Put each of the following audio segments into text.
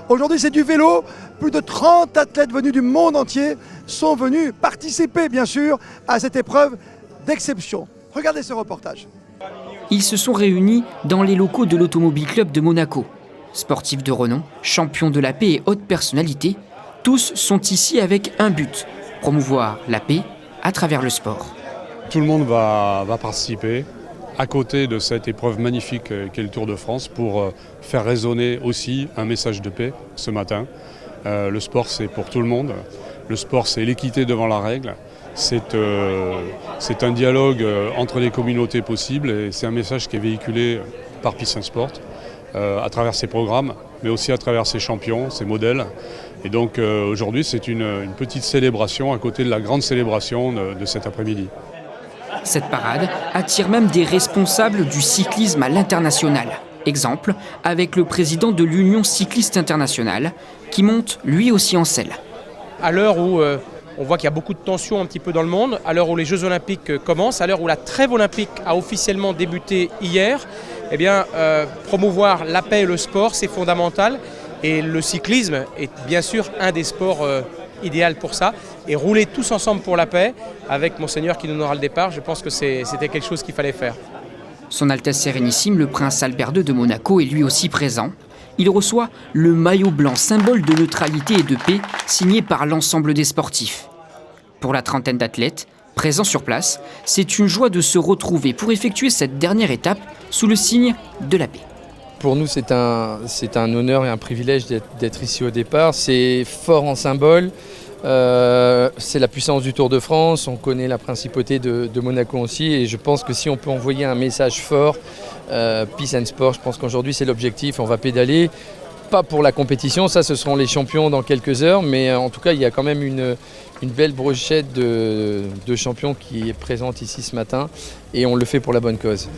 Aujourd'hui, c'est du vélo. Plus de 30 athlètes venus du monde entier sont venus participer, bien sûr, à cette épreuve d'exception. Regardez ce reportage. Ils se sont réunis dans les locaux de l'Automobile Club de Monaco. Sportifs de renom, champions de la paix et hautes personnalités, tous sont ici avec un but, promouvoir la paix à travers le sport. Tout le monde va participer à côté de cette épreuve magnifique qu'est le Tour de France pour faire résonner aussi un message de paix ce matin. Le sport, c'est pour tout le monde. Le sport, c'est l'équité devant la règle. C'est un dialogue entre les communautés possibles et c'est un message qui est véhiculé par Peace and Sport à travers ses programmes, mais aussi à travers ses champions, ses modèles. Et donc aujourd'hui, c'est une petite célébration à côté de la grande célébration de cet après-midi. Cette parade attire même des responsables du cyclisme à l'international. Exemple avec le président de l'Union cycliste internationale qui monte lui aussi en selle. À l'heure où on voit qu'il y a beaucoup de tensions un petit peu dans le monde, à l'heure où les Jeux Olympiques commencent, à l'heure où la trêve olympique a officiellement débuté hier, eh bien, promouvoir la paix et le sport, c'est fondamental. Et le cyclisme est bien sûr un des sports idéal pour ça. Et rouler tous ensemble pour la paix, avec Monseigneur qui nous donnera le départ, je pense que c'était quelque chose qu'il fallait faire. Son Altesse Sérénissime, le prince Albert II de Monaco, est lui aussi présent. Il reçoit le maillot blanc, symbole de neutralité et de paix, signé par l'ensemble des sportifs. Pour la trentaine d'athlètes présents sur place, c'est une joie de se retrouver pour effectuer cette dernière étape sous le signe de la paix. Pour nous, c'est un honneur et un privilège d'être ici au départ. C'est fort en symbole. C'est la puissance du Tour de France. On connaît la principauté de Monaco aussi. Et je pense que si on peut envoyer un message fort, Peace and Sport, je pense qu'aujourd'hui, c'est l'objectif. On va pédaler. Pas pour la compétition, ça ce seront les champions dans quelques heures, mais en tout cas il y a quand même une belle brochette de champions qui est présente ici ce matin et on le fait pour la bonne cause.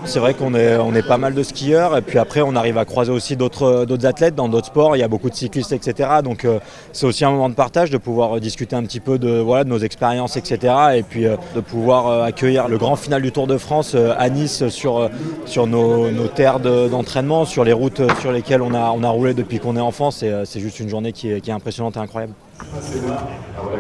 C'est vrai qu'on est pas mal de skieurs et puis après on arrive à croiser aussi d'autres athlètes dans d'autres sports, il y a beaucoup de cyclistes etc. Donc c'est aussi un moment de partage de pouvoir discuter un petit peu de nos expériences etc. Et puis de pouvoir accueillir le grand final du Tour de France à Nice sur nos terres d'entraînement, sur les routes sur lesquelles on a roulé depuis qu'on est enfant, c'est juste une journée qui est impressionnante et incroyable.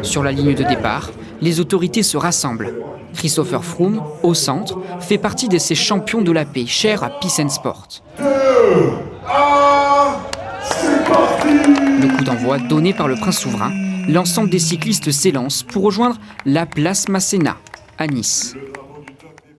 Sur la ligne de départ, les autorités se rassemblent. Christopher Froome, au centre, fait partie de ces champions de la paix, chers à Peace and Sport. 2, 1, c'est parti! Le coup d'envoi donné par le prince souverain, l'ensemble des cyclistes s'élance pour rejoindre la place Masséna, à Nice.